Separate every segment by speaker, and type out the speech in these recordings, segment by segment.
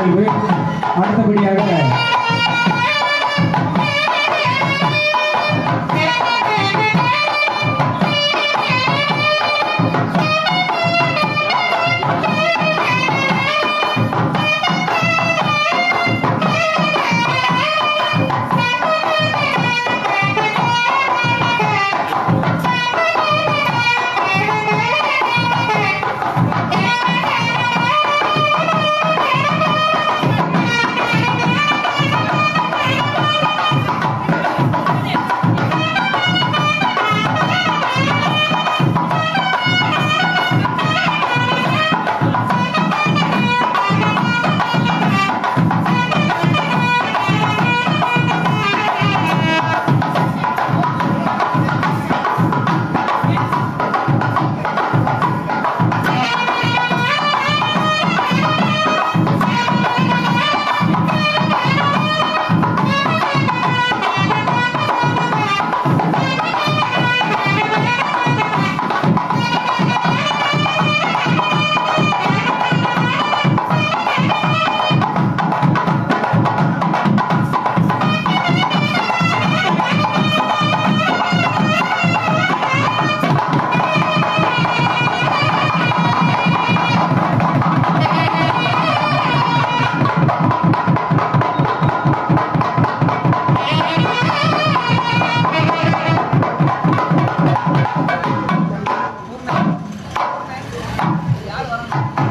Speaker 1: நிகழ்வு. அடுத்தபடியாக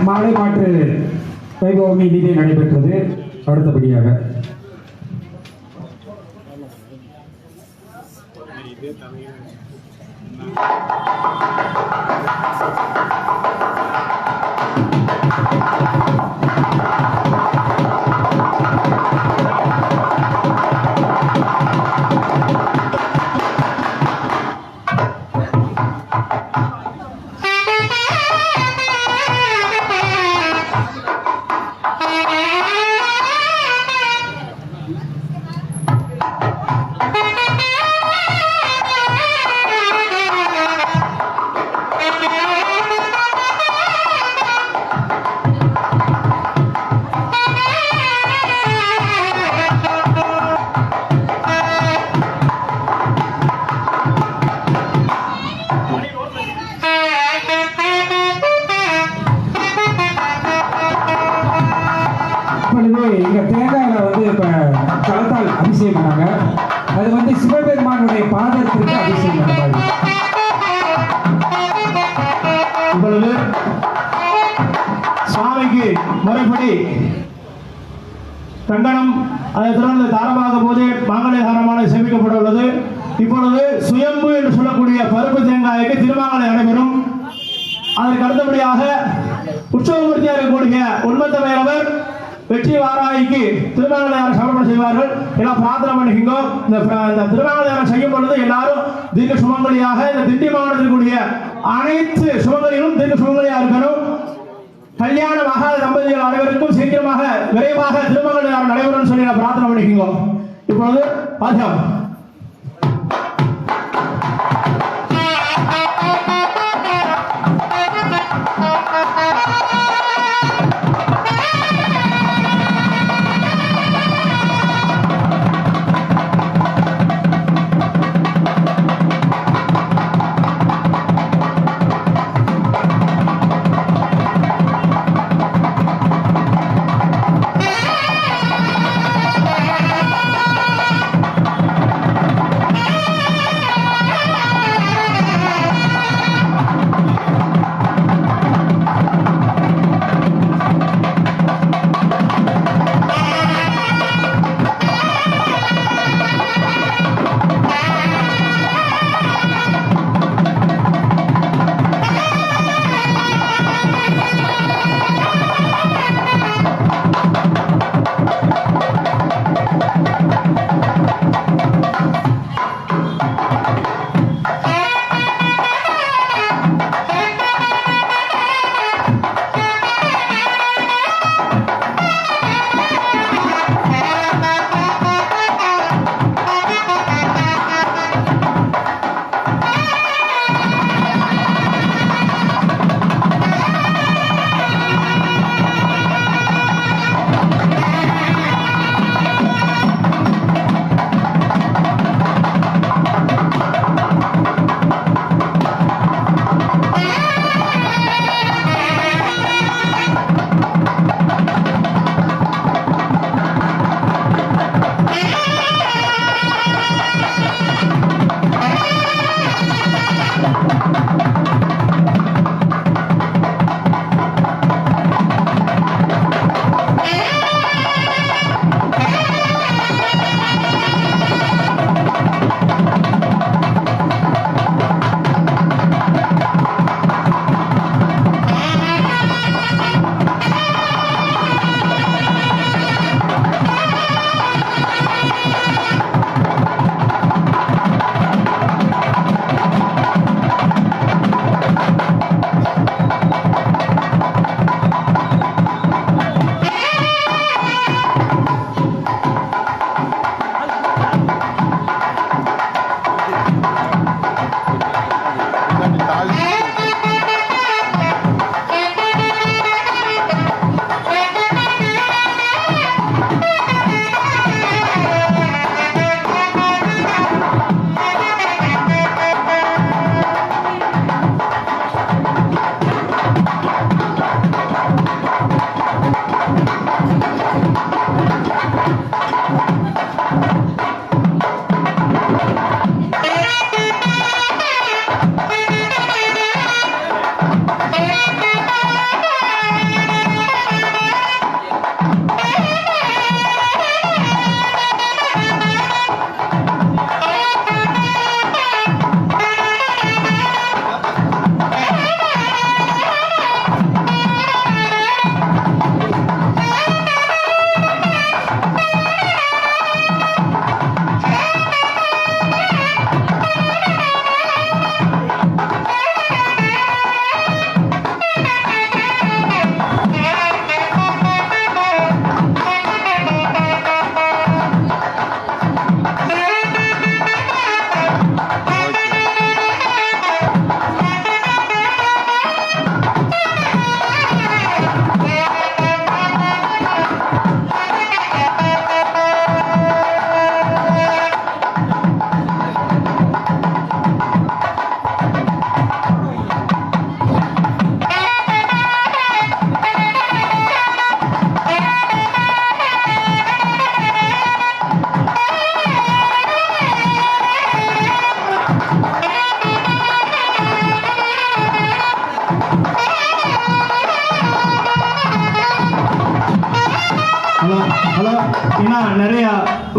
Speaker 1: மாலை மாற்று வைபவம் இனிதே நடைபெற்றது. அடுத்தபடியாக இங்க தேங்காயில இப்ப களத்தால் அபிஷேகம் பண்ணாங்க. அது சிவபெருமானுடைய பாதத்திற்கு அபிஷேகம் பண்ணாங்க.
Speaker 2: இப்பொழுது சுவாமிக்கு முறைப்படி கண்டனம் அதை தொடர்ந்து தாரமாக போது மாங்கல்யதாரமான சேமிக்கப்பட உள்ளது. இப்பொழுது சுயம்பு என்று சொல்லக்கூடிய பருப்பு தேங்காய்க்கு திருமாங்கலை நடைபெறும். அதற்கு அடுத்தபடியாக உற்சவமூர்த்தியாக இருக்கக்கூடிய உண்மத்த வைரவர் வெற்றி வாராய்க்கு திருமங்கலையாரம் சமர்ப்பணம் செய்வார்கள். எல்லாம் பிரார்த்தனை பண்ணிக்கோ. இந்த திருமங்கலையாரம் செய்யும் பொழுது எல்லாரும் தீர்க்க சுமங்கலியாக இந்த திண்டி மாவட்டத்தில் கூடிய அனைத்து சுமங்கலிகளும் தீர்க்க சுமங்கலியாக இருக்கணும். கல்யாணமாக தம்பதிகள் அனைவருக்கும் சீக்கிரமாக விரைவாக திருமங்கலையாரம் நடைபெறும் சொல்லி நான் பிரார்த்தனை பண்ணிக்கோ. இப்பொழுது பாஜகம் பார்த்தீங்கன்னா நிறைய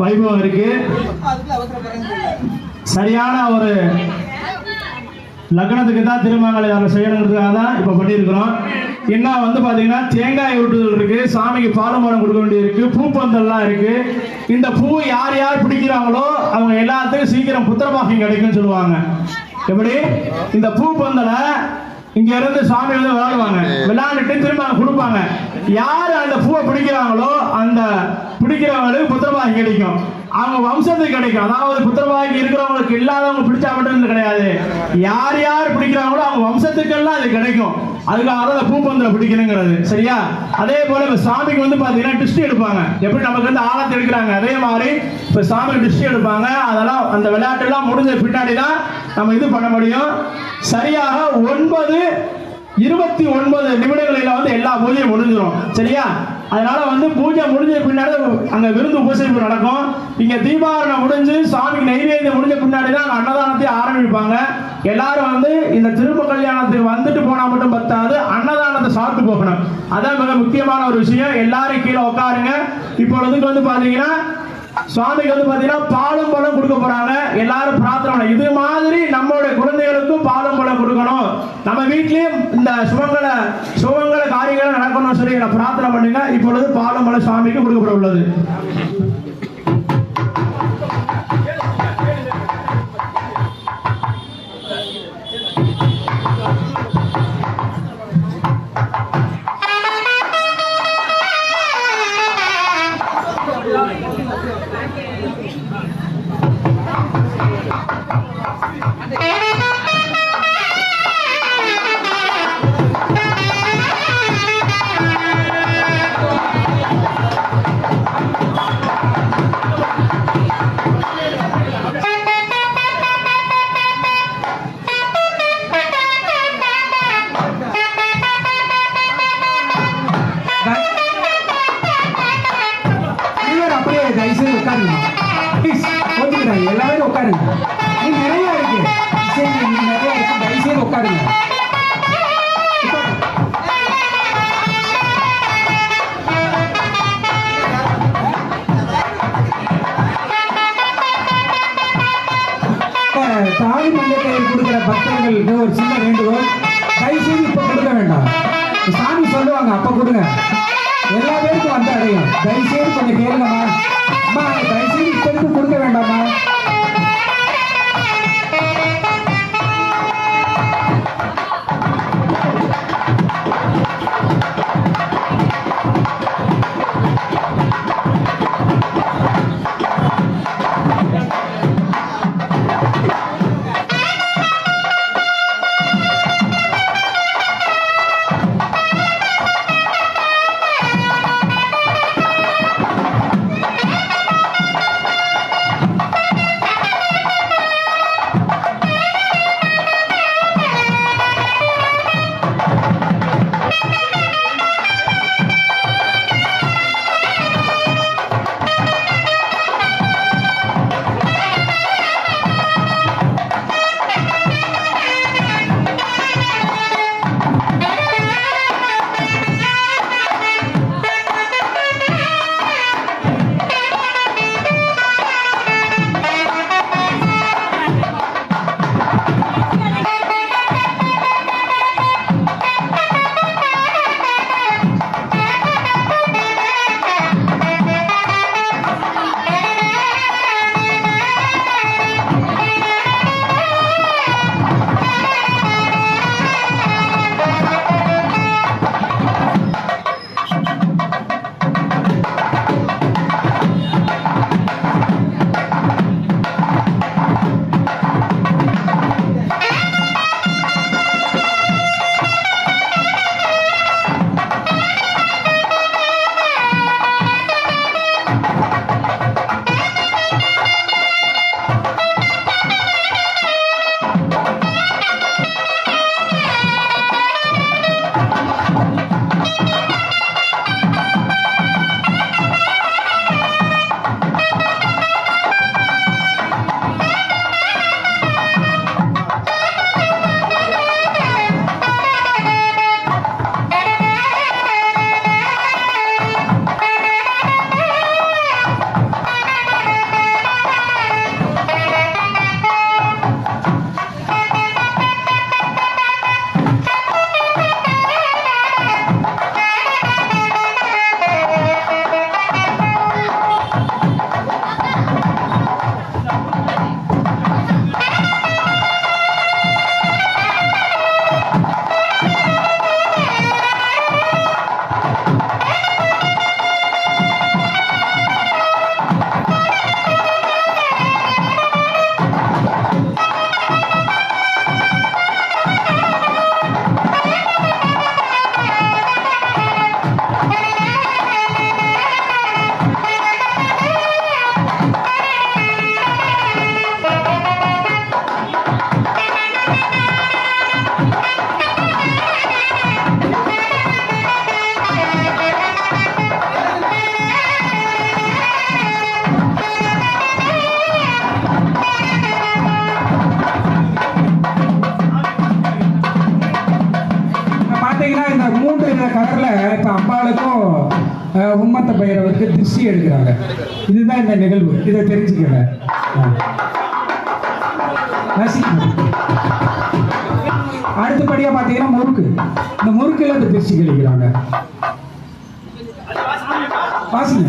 Speaker 2: வைபவம் இருக்கு. சரியான ஒரு லக்னத்துக்கு தான் திருமங்கலை செய்யணுங்கிறதுக்காக தான் இப்போ பண்ணியிருக்கிறோம். என்ன வந்து பார்த்தீங்கன்னா தேங்காய் உருட்டுதல் இருக்கு, சாமிக்கு பாலும் பழம் கொடுக்க வேண்டியது இருக்கு, பூப்பந்தல்லாம் இருக்கு. இந்த பூ யார் யார் பிடிக்கிறாங்களோ அவங்க எல்லாத்துக்கும் சீக்கிரம் புத்திரபாக்கியம் கிடைக்கும்னு சொல்லுவாங்க. எப்படி இந்த பூப்பந்தலை இங்க இருந்து சாமி வந்து விளையாடுவாங்க, விளையாண்டுட்டு திரும்ப கொடுப்பாங்க. யாரு அந்த பூவை பிடிக்கிறாங்களோ அந்த பிடிக்கிறவங்களுக்கு புத்திரபாக்கியம் கிடைக்கும், அவங்க வம்சத்துக்கு கிடைக்கும். அதாவது புத்திரபாக்கியம் இருக்கிறவங்களுக்கு இல்லாதவங்க பிடிச்சா மட்டும் கிடையாது, யார் யார் பிடிக்கிறாங்களோ அவங்க வம்சத்துக்கெல்லாம் அது கிடைக்கும். அதுக்காக தான் பூப்பந்தலை பிடிக்கணுங்கிறது. சரியா? அதே போல இப்ப சாமிக்கு வந்து பாத்தீங்கன்னா டிஸ்டி எடுப்பாங்க. எப்படி நமக்கு வந்து ஆழத்தை எடுக்கிறாங்க அதே மாதிரி இப்ப சாமிக்கு டிஸ்டி எடுப்பாங்க. அதெல்லாம் அந்த விளையாட்டு எல்லாம் முடிஞ்ச பின்னாடி தான் நம்ம இது பண்ண முடியும். சரியாக 9:29 நிமிடங்களில் வந்து எல்லா பூஜையும் முடிஞ்சிடும். சரியா? அதனால வந்து பூஜை முடிஞ்ச பின்னாடி அங்க விருந்து உபசரிப்பு நடக்கும். இங்க தீபாவளி முடிஞ்சு சாமிக்கு நைவேத்தியம் முடிஞ்ச பின்னாடி தான் அன்னதானத்தை ஆரம்பிப்பாங்க. எல்லாரும் வந்து இந்த திரும்ப கல்யாணத்துக்கு வந்துட்டு போனா மட்டும் பத்தாது, அன்னதானத்தை சாப்பிட்டு போகணும். அதான் மிக முக்கியமான ஒரு விஷயம். எல்லாரும் கீழே உட்காருங்க. இப்பொழுதுக்கு வந்து பாத்தீங்கன்னா சுவாமிக்கு வந்து பாத்தீங்கன்னா பாலும் பழம் கொடுக்க போறாங்க. எல்லாரும் பிரார்த்தனை இது மாதிரி நம்மளுடைய குழந்தைகளுக்கும் பாலும் பழம் கொடுக்கணும், நம்ம வீட்லயும் இந்த சுமங்கல காரியங்கள் நடக்கணும்னு சொல்லி பிரார்த்தனை பண்ணுங்க. இப்பொழுது பாலும் பழம் சுவாமிக்கு கொடுக்கப்பட உள்ளது.
Speaker 1: எல்லாரும் உட்காருங்க. நிறைய இருக்கு, நிறைய இருக்கு, தயவுசெய்து உட்காருங்க. தாலி மஞ்சள் கொடுக்கிற பக்தர்களுக்கு ஒரு சின்ன வேண்டுகோள், தயவுசெய்து இப்ப கொடுக்க வேண்டாம். சாமி சொல்லுவாங்க அப்ப கொடுங்க, எல்லா பேருக்கும் வந்து அடையும். தயவுசெய்து கொஞ்சம் கேளுங்கம்மா. அம்மா தயவுசெய்து இப்ப இருக்கு கொடுக்க வேண்டாமா? உம்மத்த பைரவருக்கு திருஷ்டி எடுக்கிறாங்க. இதுதான் இந்த நிகழ்வு. இதை தெரிஞ்சுக்கங்க. அடுத்தபடியா பாத்தீங்கன்னா முறுக்கு. இந்த முறுக்குல இந்த திருஷ்டி கழிக்கிறாங்க. வாசிங்க.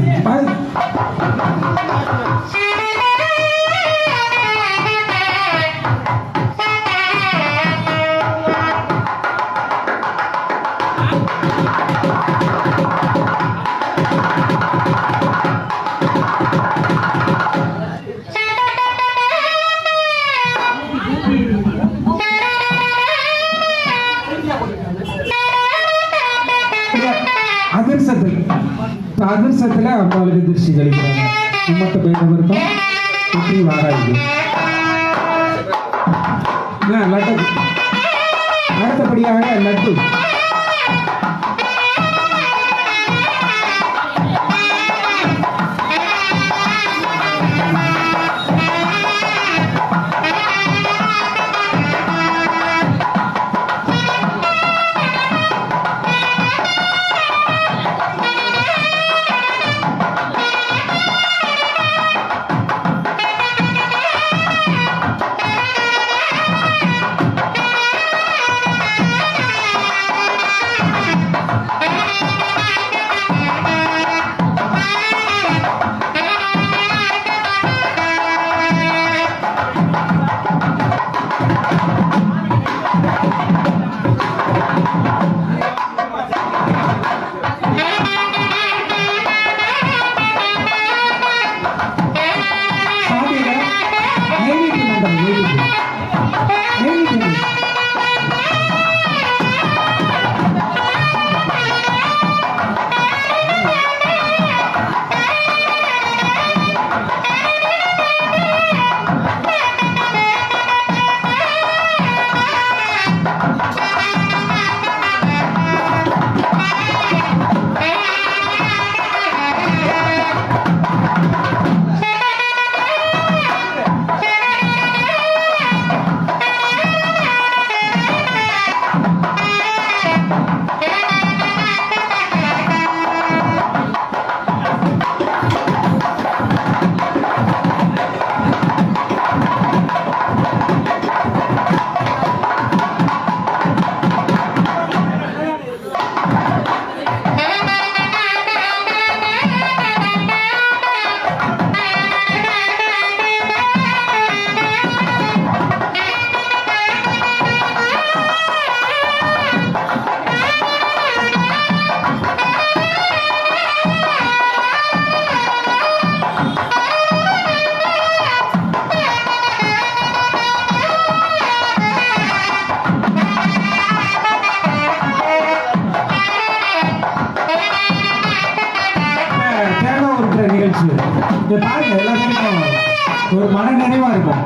Speaker 1: அதிர்சத்துல அம்பாளுக்கு திருஷ்டி கழிக்கிறாங்க. உம்மத்த பைரவருக்கும் வெற்றி வாராது. லட்டு. அடுத்தபடியாக லட்டு. இதை பாருங்க, எல்லாருக்கும் ஒரு மன நினைவா இருக்கும்.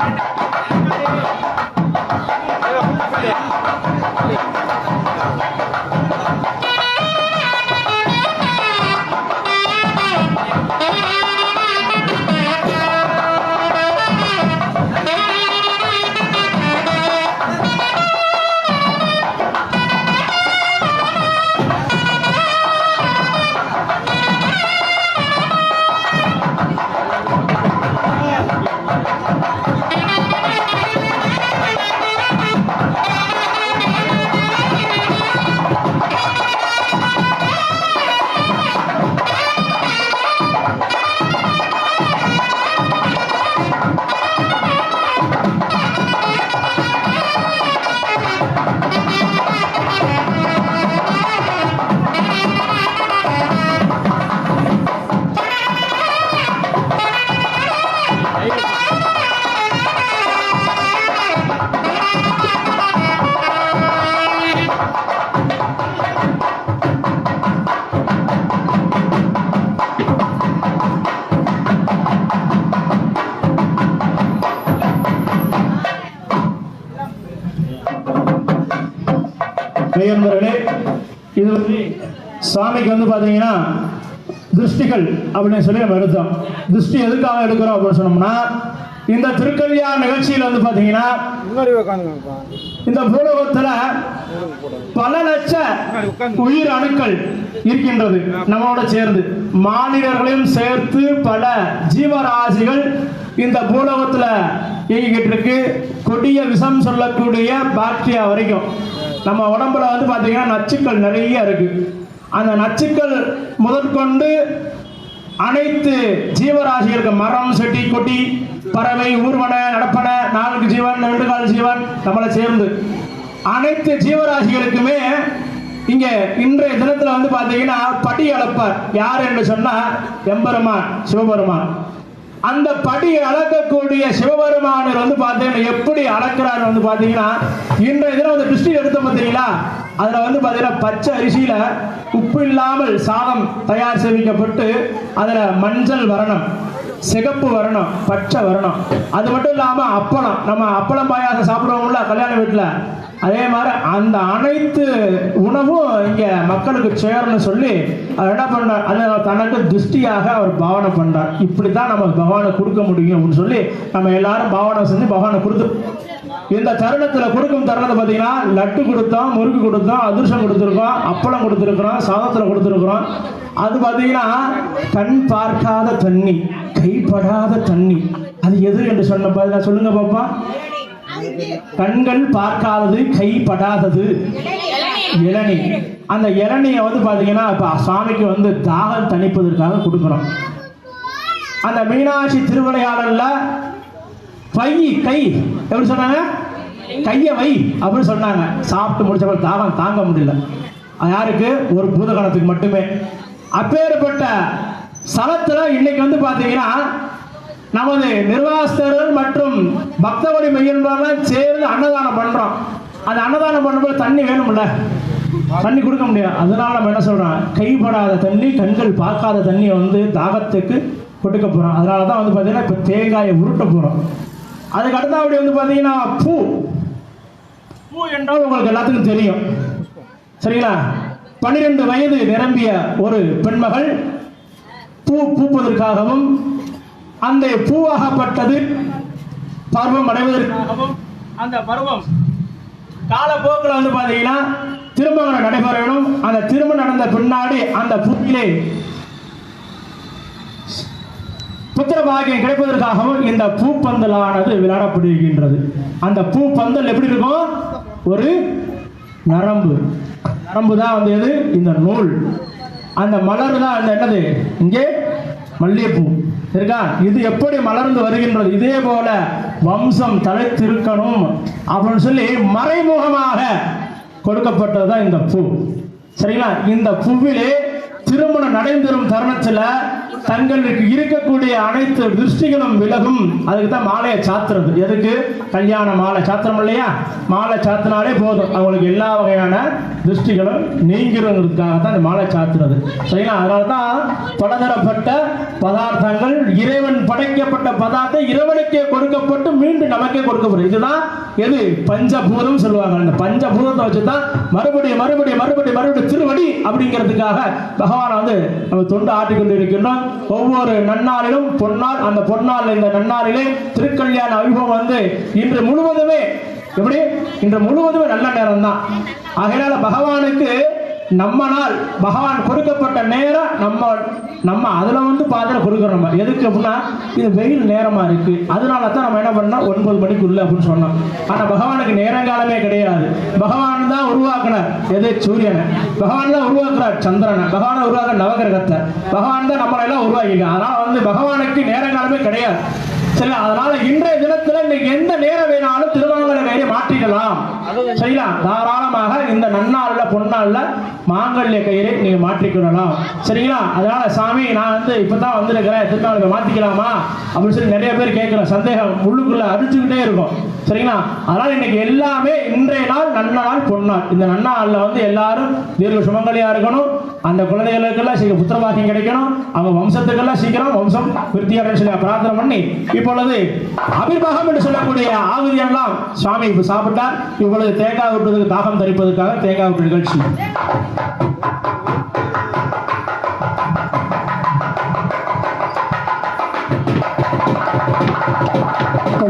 Speaker 2: மெய்யன்பர்களே, இது வந்து சாமிக்கு வந்து பார்த்தீங்கன்னா திருஷ்டிகள் அப்படின்னு சொல்லி நம்ம எடுத்தோம். திருஷ்டி எதுக்காக எடுக்கிறோம் அப்படின்னு சொன்னோம்னா, இந்த திருக்கல்யாண நிகழ்ச்சியில் வந்து பாத்தீங்கன்னா இந்த பூலோகத்துல பல லட்ச உயிர் அணுக்கள் இருக்கின்றது நம்மளோட சேர்ந்து, மாநிலர்களையும் சேர்த்து பல ஜீவராசிகள் இந்த பூலோகத்துல இயங்கிக்கிட்டு இருக்கு. கொடிய விஷம் சொல்லக்கூடிய பாக்டீரியா வரைக்கும் நம்ம உடம்புல வந்து பாத்தீங்கன்னா நச்சுக்கள் நிறைய இருக்கு. அந்த நச்சுக்கள் முதற்கொண்டு அனைத்து ஜீவராசிகளுக்கு, மரம், செடி, கொடி, பறவை, ஊர்வன, நடப்பன, 4 ஜீவன், 2 கால் ஜீவன் நம்மளை சேர்ந்து அனைத்து ஜீவராசிகளுக்குமே இங்க இன்றைய தினத்துல வந்து பாத்தீங்கன்னா படி அளப்பார். யார் என்று சொன்னா எம்பெருமான் சிவபெருமான். அந்த படி அளக்கக்கூடிய சிவபெருமானர் வந்து பாத்தீங்கன்னா எப்படி அளக்கிறார் வந்து பாத்தீங்கன்னா, இன்றைய தினம் வந்து திருஷ்டி எடுத்த பார்த்தீங்களா, அதுல வந்து பாத்தீங்கன்னா பச்சை அரிசியில உப்பு இல்லாமல் சாதம் தயார் சேமிக்கப்பட்டு அதுல மஞ்சள் வரணும், சிகப்பு வரணும், பச்சை வரணும். அது மட்டும் இல்லாம அப்பளம், நம்ம அப்பளம் பாயாசம் சாப்பிடுவோம்ல கல்யாண வீட்டுல, அதே மாதிரி அந்த அனைத்து உணவும் இங்க மக்களுக்கு சேரணும்னு சொல்லி அவர் என்ன பண்றார், அது தனக்கு திருஷ்டியாக அவர் பாவனை பண்றார். இப்படித்தான் நம்ம பகவானை கொடுக்க முடியும் அப்படின்னு சொல்லி நம்ம எல்லாரும் பாவனை செஞ்சு பகவானை கொடுத்து, இந்த தருணத்துல கொடுக்கும் தருணத்தை பார்த்தீங்கன்னா லட்டு கொடுத்தோம், முறுக்கு கொடுத்தோம், அதிர்ஷ்டம் கொடுத்துருக்கோம், அப்பளம் கொடுத்துருக்குறோம், சாதத்துல கொடுத்துருக்குறோம். அது பார்த்தீங்கன்னா கண் பார்க்காத தண்ணி, கைப்படாத தண்ணி, அது எது என்று சொன்ன சொல்லுங்க பாப்பா. கண்கள் பார்க்காதது, கைப்படாதது இளநீ. அந்த இளநியை வந்து பாத்தீங்கன்னா இப்ப சுவாமிக்கு வந்து தாகம் தணிப்பதற்காக கொடுக்கிறோம். அந்த மீனாட்சி திருவிளையாடல்ல கை எப்படி சொன்னாங்க, கைய வை அப்படின்னு சொன்னாங்க. சாப்பிட்டு முடிச்ச தாகம் தாங்க முடியல. யாருக்கு? ஒரு பூதகணத்துக்கு மட்டுமே. அப்பேற்பட்ட ஸ்தலத்துல இன்னைக்கு வந்து பாத்தீங்கன்னா நமது நிர்வாகஸ்தர்கள் மற்றும் பக்தவழி மையெல்லாம் சேர்ந்து அன்னதானம் பண்றோம். அந்த அன்னதானம் பண்ணும்போது தண்ணி வேணும்ல, தண்ணி கொடுக்க முடியாது. அதனால நம்ம என்ன சொல்றோம், கைப்படாத தண்ணி, கண்கள் பார்க்காத தண்ணியை வந்து தாகத்துக்கு கொடுக்க போறோம். அதனாலதான் வந்து பாத்தீங்கன்னா இப்ப தேங்காயை உருட்ட போறோம். அதுக்கு அடுத்த அப்படி வந்து பாத்தீங்கன்னா பூ என்றால் உங்களுக்கு எல்லாத்துக்கும் தெரியும் சரிங்களா. 12 வயது நிரம்பிய ஒரு பெண்மகள் பூ பூப்பதற்காகவும் அந்த பூவாகப்பட்டது பருவம் அடைவதற்காகவும், அந்த பருவம் காலப்போக்கில் வந்து பாத்தீங்கன்னா திருமணம் நடைபெறணும். அந்த திருமணம் நடந்த பின்னாடி அந்த பூவிலே புத்திர பாக்கியம் கிடைப்பதற்காகவும் இந்த பூப்பந்தலானது விளையாடப்படுகின்றது. அந்த பூப்பந்தல் எப்படி இருக்கும், ஒரு நரம்பு தான் வந்து எது, இந்த நூல். அந்த மலர் தான் அந்த என்னது, இங்கே மல்லிகைப்பூ இருக்கா. இது எப்படி மலர்ந்து வருகின்றது, இதே போல வம்சம் தலைத்திருக்கணும் அப்படின்னு சொல்லி மறைமுகமாக கொடுக்கப்பட்டதுதான் இந்த பூ சரிங்களா. இந்த பூவிலே திருமணம் நடைபெறும் தருணத்தில் தங்களுக்கு இருக்கக்கூடிய அனைத்து திருஷ்டிகளும் விலகும். அதுக்கு தான் மாலையை சாத்துறது. எதுக்கு? கல்யாண மாலை சாத்திரம் இல்லையா, மாலை சாத்தினாலே போதும், அவங்களுக்கு எல்லா வகையான திருஷ்டிகளும் நீங்கிறதுக்காக தான் இந்த மாலை சாத்துறது சரிங்களா. அதனால தான் பலதரப்பட்ட பதார்த்தங்கள், இறைவன் படைக்கப்பட்ட பதார்த்தம் இறைவனுக்கே கொடுக்கப்பட்டு மீண்டும் நமக்கே கொடுக்கப்படும். இதுதான் எது, பஞ்சபூதம் சொல்லுவாங்க. அந்த பஞ்சபூதத்தை வச்சுதான் மறுபடியும் மறுபடியும் மறுபடியும் மறுபடியும் திருவடி அப்படிங்கிறதுக்காக பகவானை வந்து நம்ம தொண்டு ஆட்டிக்கொண்டு இருக்கின்றோம். ஒவ்வொரு நன்னாளிலும் பொன்னாள், அந்த பொன்னாள் இந்த நன்னாளிலே திருக்கல்யாண வைபவம் வந்து இன்று முழுவதுமே எப்படி, இன்று முழுவதுமே நல்ல நேரம் தான். ஆகையால பகவானுக்கு நம்ம நாள், பகவான் கொடுக்கப்பட்ட நேரம் நம்ம அதுல வந்து பாதிர கொடுக்கிறோம். நம்ம எதுக்கு அப்படின்னா இது வெயில் நேரமா இருக்கு, அதனால தான் நம்ம என்ன பண்ணோம் 9 மணிக்குள்ள அப்படின்னு சொன்னோம். ஆனா பகவானுக்கு நேரங்காலமே கிடையாது. பகவான் தான் உருவாக்குனார் எது, சூரியனை. பகவான் தான் உருவாக்குறார் சந்திரனை. பகவான் உருவாக்குற நவகிரகத்தை. பகவான் தான் நம்மளை எல்லாம் உருவாக்கிக்க. அதனால வந்து பகவானுக்கு நேரங்காலமே கிடையாது சரி. அதனால இன்றைய தினத்துல இன்னைக்கு எந்த நேரம் வேணாலும் திருவாங்கலை கையை மாற்றிக்கலாம் சரிங்களா. தாராளமாக இந்த நன்னாள்ல பொன்னாள்ல மாங்கல்ய கயிறை நீங்க மாற்றிக்கொள்ளலாம் சரிங்களா. அதனால சாமி நான் வந்து இப்பதான் வந்திருக்கிறேன், திருநாளை மாத்திக்கலாமா அப்படின்னு சொல்லி நிறைய பேர் கேட்கிற சந்தேகம் உள்ளுக்குள்ள அடிச்சுக்கிட்டே இருக்கும் சரிங்களா. அதனால இன்னைக்கு எல்லாமே இன்றைய நாள் நல்ல நாள் பொன்னாள். இந்த நன்னாள்ல வந்து எல்லாரும் தீர்க்க சுமங்கலியா இருக்கணும். அந்த குழந்தைகளுக்கெல்லாம் சீக்கிரம் புத்திரபாக்கியம் கிடைக்கணும். அவங்க வம்சத்துக்கெல்லாம் சீக்கிரம் வம்சம் விருத்தியாக சொல்லி பிரார்த்தனை பண்ணி இப்பொழுது அபிர்வாகம் என்று சொல்லக்கூடிய ஆகுதியெல்லாம் சுவாமி இப்ப சாப்பிட்டார். இப்பொழுது தேங்காய் விட்டுவதற்கு தாகம் தரிப்பதற்காக தேங்காய் விட்டு நிகழ்ச்சி.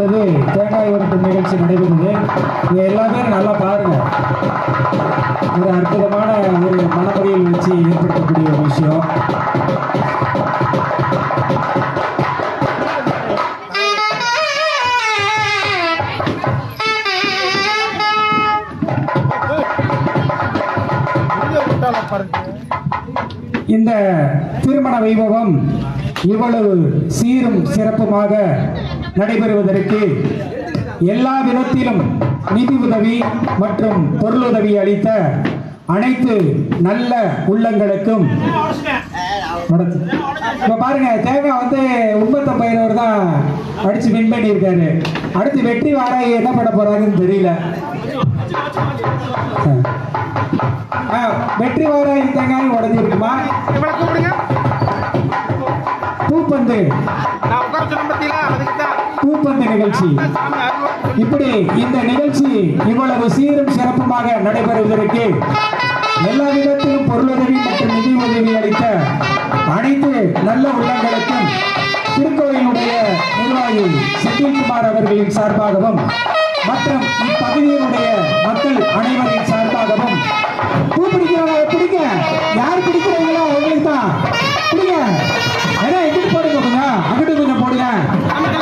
Speaker 1: இப்பொழுது தேங்காய் உருட்டும் நிகழ்ச்சி நடைபெறுது. இங்க எல்லா பேரும் நல்லா பாருங்க. ஒரு அற்புதமான ஒரு மனமொழியில் வச்சு ஏற்படுத்தக்கூடிய ஒரு விஷயம். இந்த திருமண வைபவம் இவ்வளவு சீரும் சிறப்புமாக நடைபெறுவதற்கு எல்லா விதத்திலும் நிதி உதவி மற்றும் பொருளுதவி அளித்த அனைத்து நல்ல உள்ளங்களுக்கும் இப்ப பாருங்க, தேங்காய் வந்து உண்மத்த பையனோடு தான் அடிச்சு வின் பண்ணியிருக்காரு. அடுத்து வெற்றி வாராய் என்ன பண்ண போறாங்கன்னு தெரியல. வெற்றி வாராய் தேங்காய் உடஞ்சி இருக்குமா? பூப்பந்து பூப்பந்து நிகழ்ச்சி. இப்படி இந்த நிகழ்ச்சி இவ்வளவு சீரும் சிறப்புமாக நடைபெறுவதற்கு எல்லா விதத்திலும் பொருளுதவி மற்றும் நிதி உதவி அளித்த அனைத்து நல்ல உள்ளங்களுக்கும் திருக்கோயிலுடைய நிர்வாகி செந்தில்குமார் அவர்களின் சார்பாகவும் மற்றும் இப்பகுதியினுடைய மக்கள் அனைவரின் சார்பாகவும் பூ பிடிக்கிறவங்க பிடிக்க, யார் பிடிக்கிறீங்களோ அவங்களுக்கு தான் பிடிங்க. ஏன்னா எங்கிட்டு போடுங்க, கொஞ்சம் அங்கிட்டு கொஞ்சம் போடுங்க.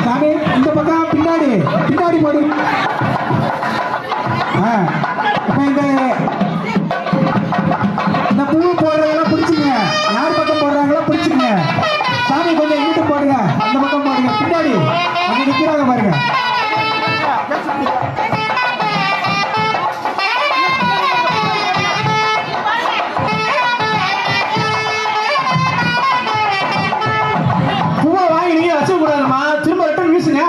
Speaker 1: சாமி இந்த பக்கம் பின்னாடி பின்னாடி போடு. இப்ப இந்த பூ போடுறதெல்லாம் பிடிச்சிங்க, யார் பக்கம் போடுறாங்களோ பிடிச்சிங்க. சாமி கொஞ்சம் இங்கிட்டு போடுங்க, அந்த பக்கம் போடுங்க. பின்னாடி அங்க நிக்கிறாங்க பாருங்க. பூவை வாங்கி நீங்க வச்ச கூடாதுமா, திரும்ப ரிட்டர்ன் வீசுங்க.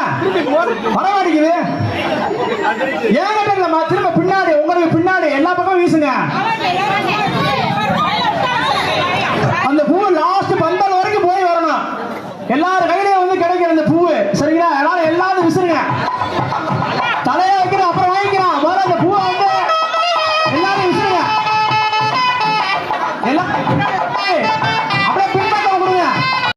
Speaker 1: வரமாட்டேங்குது ஏன் கேட்டீங்களா? திரும்ப பின்னாடி, உங்களுக்கு பின்னாடி எல்லா பக்கம் வீசுங்க. அந்த பூ லாஸ்ட் பந்தல் வரைக்கும் போய் வரணும். எல்லாரும் கையிலேயே வந்து கிடைக்கிற அந்த பூவு, சரிங்களா? எல்லாரும் விசுருங்க. தலையா வைக்கிற அப்புறம் வாங்கிக்கலாம். முதல்ல அந்த பூவை வந்து எல்லாரும் விசுருங்க. எல்லாம்